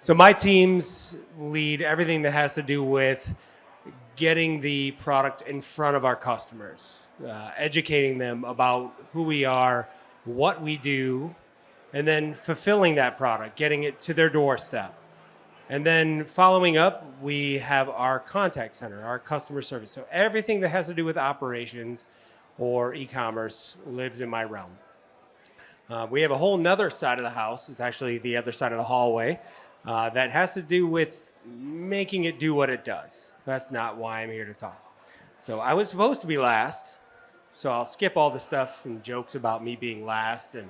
So my teams lead everything that has to do with getting the product in front of our customers, educating them about who we are, what we do, and then fulfilling that product, getting it to their doorstep. And then following up, we have our contact center, our customer service. So everything that has to do with operations or e-commerce lives in my realm. We have a whole nother side of the house. It's actually the other side of the hallway that has to do with making it do what it does. That's not why I'm here to talk. So I was supposed to be last, so I'll skip all the stuff and jokes about me being last and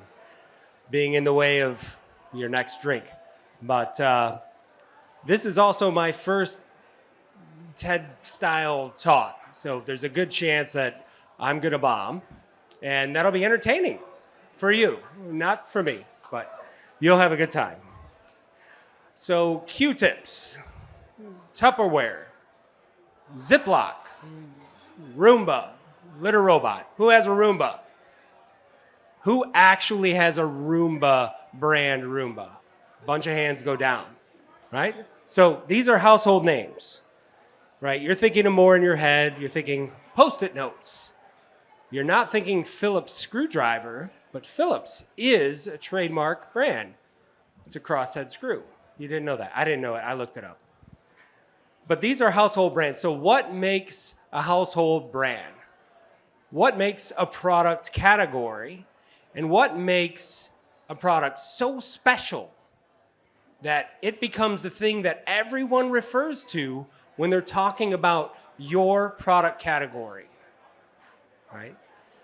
being in the way of your next drink. But this is also my first TED-style talk, so there's a good chance that I'm going to bomb, and that'll be entertaining for you, not for me, but you'll have a good time. So Q-tips, Tupperware, Ziploc, Roomba, litter robot. Who has a Roomba? Who actually has a Roomba brand Roomba? Bunch of hands go down, right? So these are household names, right? You're thinking of more in your head. You're thinking Post-it notes. You're not thinking Phillips screwdriver, but Phillips is a trademark brand. It's a crosshead screw. You didn't know that. I didn't know it. I looked it up. But these are household brands. So what makes a household brand? What makes a product category? And what makes a product so special that it becomes the thing that everyone refers to when they're talking about your product category, right?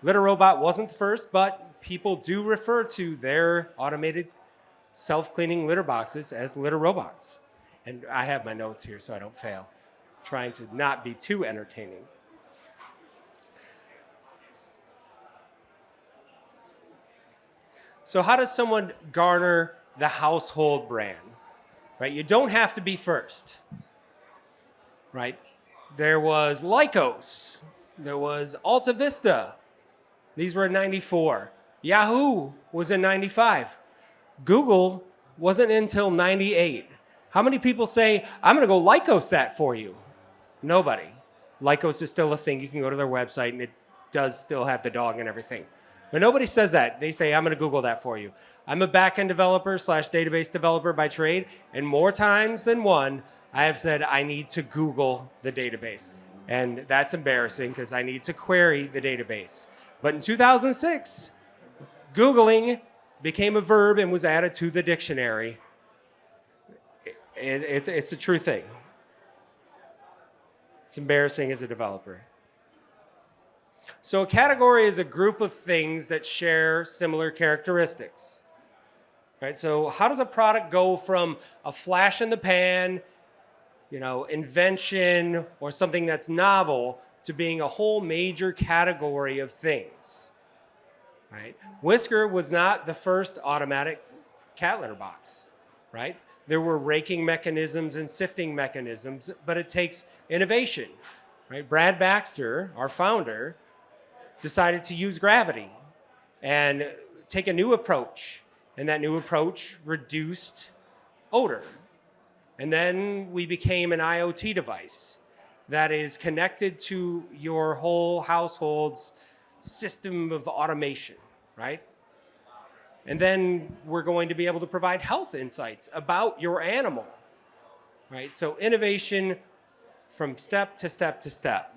Litter robot wasn't the first, but people do refer to their automated self-cleaning litter boxes as litter robots. And I have my notes here so I don't fail, trying to not be too entertaining. So how does someone garner the household brand, right? You don't have to be first, right? There was Lycos, there was Alta Vista. These were in 94. Yahoo was in 95. Google wasn't until 98. How many people say, I'm going to go Lycos that for you? Nobody. Lycos is still a thing. You can go to their website and it does still have the dog and everything. But nobody says that. They say, I'm going to Google that for you. I'm a back-end developer / database developer by trade, and more times than one, I have said I need to Google the database. And that's embarrassing because I need to query the database. But in 2006, Googling became a verb and was added to the dictionary. It's a true thing. It's embarrassing as a developer. So a category is a group of things that share similar characteristics. Right? So how does a product go from a flash in the pan, invention or something that's novel to being a whole major category of things? Right? Whisker was not the first automatic cat litter box, right? There were raking mechanisms and sifting mechanisms, but it takes innovation, right? Brad Baxter, our founder, decided to use gravity and take a new approach, and that new approach reduced odor. And then we became an IoT device that is connected to your whole household's system of automation, right? And then we're going to be able to provide health insights about your animal, right? So innovation from step to step to step.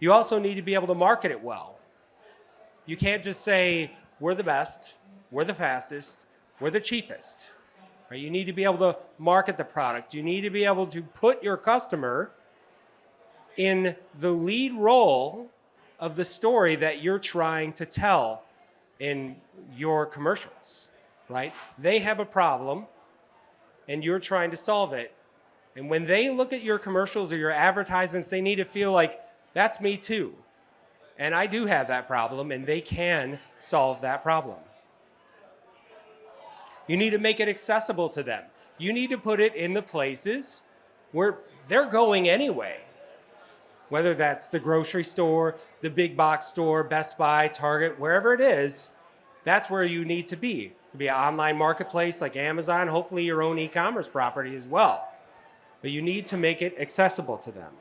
You also need to be able to market it well. You can't just say, we're the best, we're the fastest, we're the cheapest. Right? You need to be able to market the product. You need to be able to put your customer in the lead role of the story that you're trying to tell in your commercials, right? They have a problem and you're trying to solve it. And when they look at your commercials or your advertisements, they need to feel like, that's me too. And I do have that problem, and they can solve that problem. You need to make it accessible to them. You need to put it in the places where they're going anyway. Whether that's the grocery store, the big box store, Best Buy, Target, wherever it is, that's where you need to be. could be an online marketplace like Amazon, hopefully your own e-commerce property as well. But you need to make it accessible to them.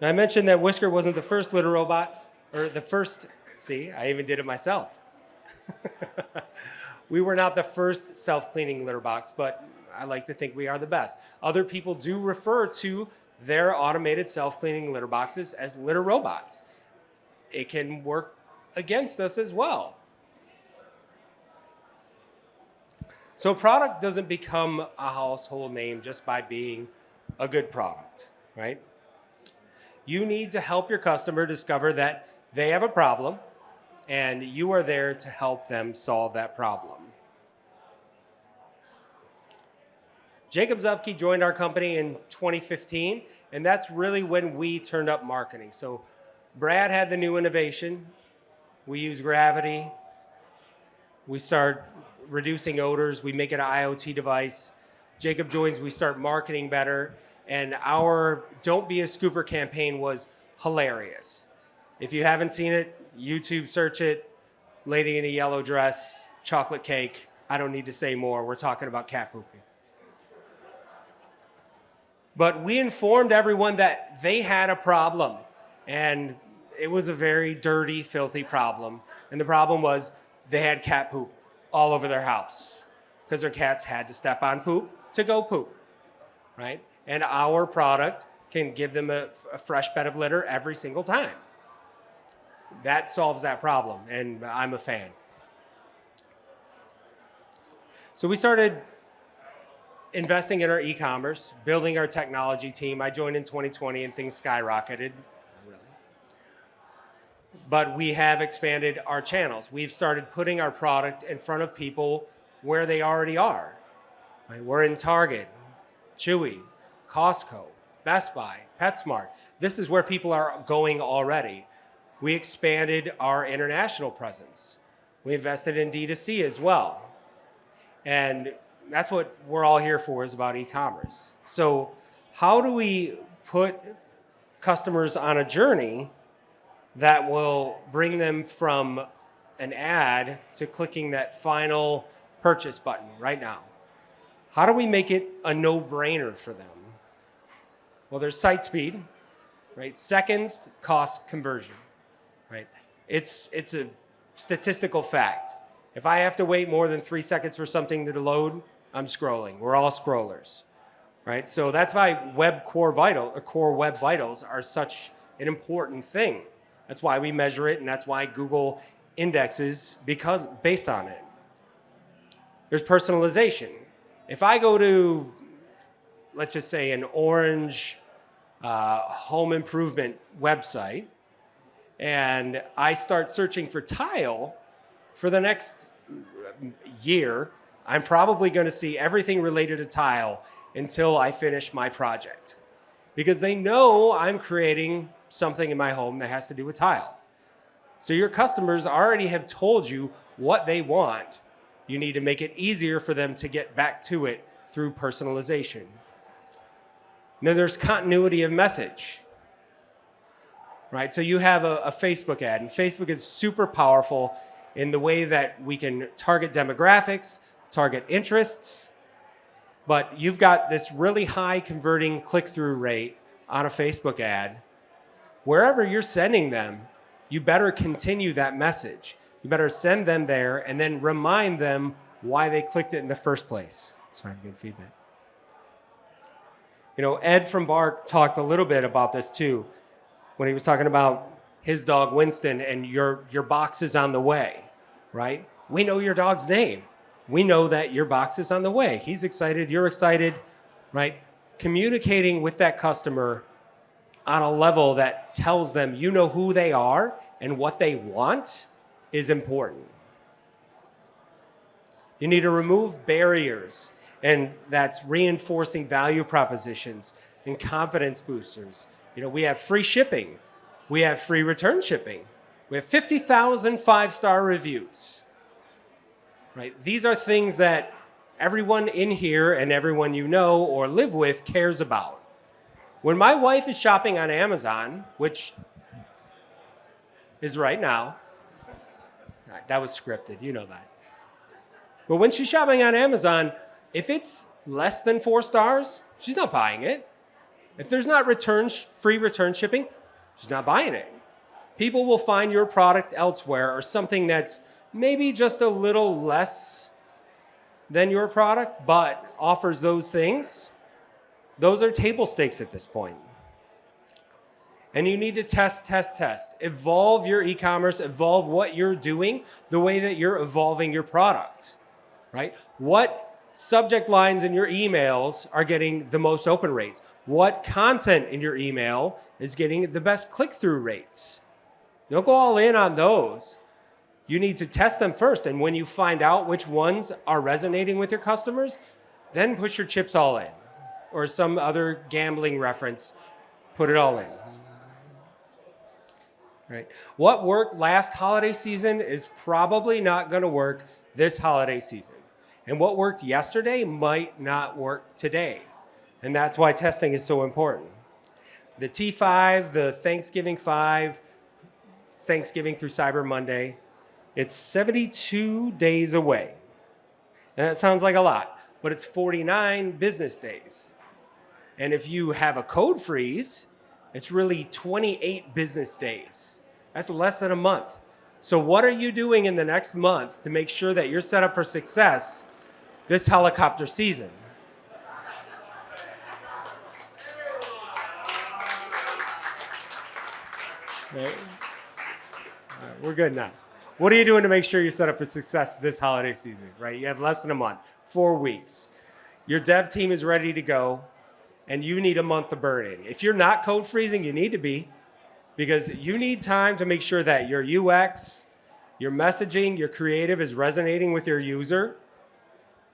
Now, I mentioned that Whisker wasn't the first litter robot, or the first, see, I even did it myself. We were not the first self-cleaning litter box, but I like to think we are the best. Other people do refer to their automated self-cleaning litter boxes as litter robots. It can work against us as well. So a product doesn't become a household name just by being a good product, right? You need to help your customer discover that they have a problem and you are there to help them solve that problem. Jacob Zupke joined our company in 2015, and that's really when we turned up marketing. So Brad had the new innovation. We use gravity. We start reducing odors. We make it an IoT device. Jacob joins, we start marketing better. And our Don't Be a Scooper campaign was hilarious. If you haven't seen it, YouTube search it. Lady in a yellow dress, chocolate cake. I don't need to say more. We're talking about cat pooping. But we informed everyone that they had a problem. And it was a very dirty, filthy problem. And the problem was they had cat poop all over their house because their cats had to step on poop to go poop, right? And our product can give them a fresh bed of litter every single time. That solves that problem, and I'm a fan. So we started investing in our e-commerce, building our technology team. I joined in 2020 and things skyrocketed. But we have expanded our channels. We've started putting our product in front of people where they already are. Right? We're in Target, Chewy, Costco, Best Buy, PetSmart. This is where people are going already. We expanded our international presence. We invested in D2C as well. And that's what we're all here for, is about e-commerce. So how do we put customers on a journey that will bring them from an ad to clicking that final purchase button right now? How do we make it a no-brainer for them? Well, there's site speed, right? Seconds cost conversion, right? It's a statistical fact. If I have to wait more than 3 seconds for something to load, I'm scrolling. We're all scrollers, right? So that's why core web vitals are such an important thing. That's why we measure it, and that's why Google indexes based on it. There's personalization. If I go to, let's just say, an orange home improvement website, and I start searching for tile for the next year, I'm probably going to see everything related to tile until I finish my project. Because they know I'm creating something in my home that has to do with tile. So your customers already have told you what they want. You need to make it easier for them to get back to it through personalization. And then there's continuity of message, right? So you have a Facebook ad, and Facebook is super powerful in the way that we can target demographics, target interests, but you've got this really high converting click-through rate on a Facebook ad. Wherever you're sending them, you better continue that message. You better send them there and then remind them why they clicked it in the first place. Sorry, I'm getting feedback. You know, Ed from Bark talked a little bit about this too, when he was talking about his dog Winston and your box is on the way, right? We know your dog's name. We know that your box is on the way. He's excited, you're excited, right? Communicating with that customer on a level that tells them you know who they are and what they want is important. You need to remove barriers, and that's reinforcing value propositions and confidence boosters. You know, we have free shipping. We have free return shipping. We have 50,000 five-star reviews, right? These are things that everyone in here and everyone you know or live with cares about. When my wife is shopping on Amazon, which is right now, that was scripted, you know that. But when she's shopping on Amazon, if it's less than 4 stars, she's not buying it. If there's not free return shipping, she's not buying it. People will find your product elsewhere or something that's maybe just a little less than your product, but offers those things. Those are table stakes at this point. And you need to test. Evolve your e-commerce, evolve what you're doing the way that you're evolving your product, right? What subject lines in your emails are getting the most open rates? What content in your email is getting the best click-through rates? Don't go all in on those. You need to test them first. And when you find out which ones are resonating with your customers, then push your chips all in. Or some other gambling reference, put it all in. Right? What worked last holiday season is probably not going to work this holiday season. And what worked yesterday might not work today. And that's why testing is so important. The T5, the Thanksgiving 5, Thanksgiving through Cyber Monday, it's 72 days away. And that sounds like a lot, but it's 49 business days. And if you have a code freeze, it's really 28 business days. That's less than a month. So what are you doing in the next month to make sure that you're set up for success this helicopter season? Right. We're good now. What are you doing to make sure you're set up for success this holiday season, right? You have less than a month, 4 weeks. Your dev team is ready to go, and you need a month to burn in. If you're not code freezing, you need to be, because you need time to make sure that your UX, your messaging, your creative is resonating with your user,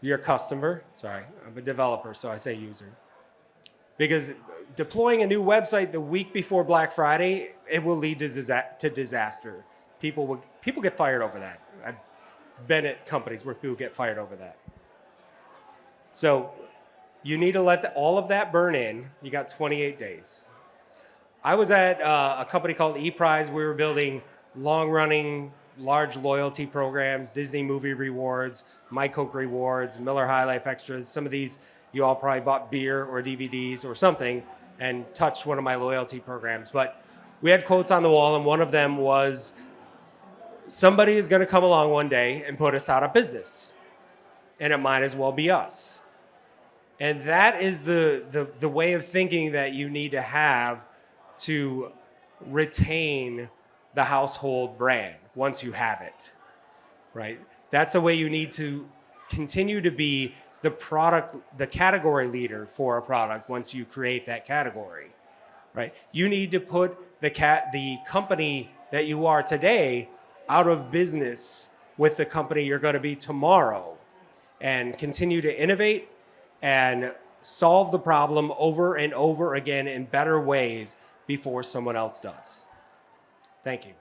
your customer. Sorry, I'm a developer, so I say user. Because deploying a new website the week before Black Friday, it will lead to disaster. People get fired over that. I've been at companies where people get fired over that. So you need to let all of that burn in. You got 28 days. I was at a company called ePrize. We were building long-running, large loyalty programs, Disney movie rewards, My Coke rewards, Miller High Life extras. Some of these, you all probably bought beer or DVDs or something and touched one of my loyalty programs. But we had quotes on the wall, and one of them was, somebody is going to come along one day and put us out of business, and it might as well be us. And that is the way of thinking that you need to have to retain the household brand once you have it, right? That's the way you need to continue to be the category leader for a product once you create that category, right? You need to put the company that you are today out of business with the company you're going to be tomorrow, and continue to innovate and solve the problem over and over again in better ways before someone else does. Thank you.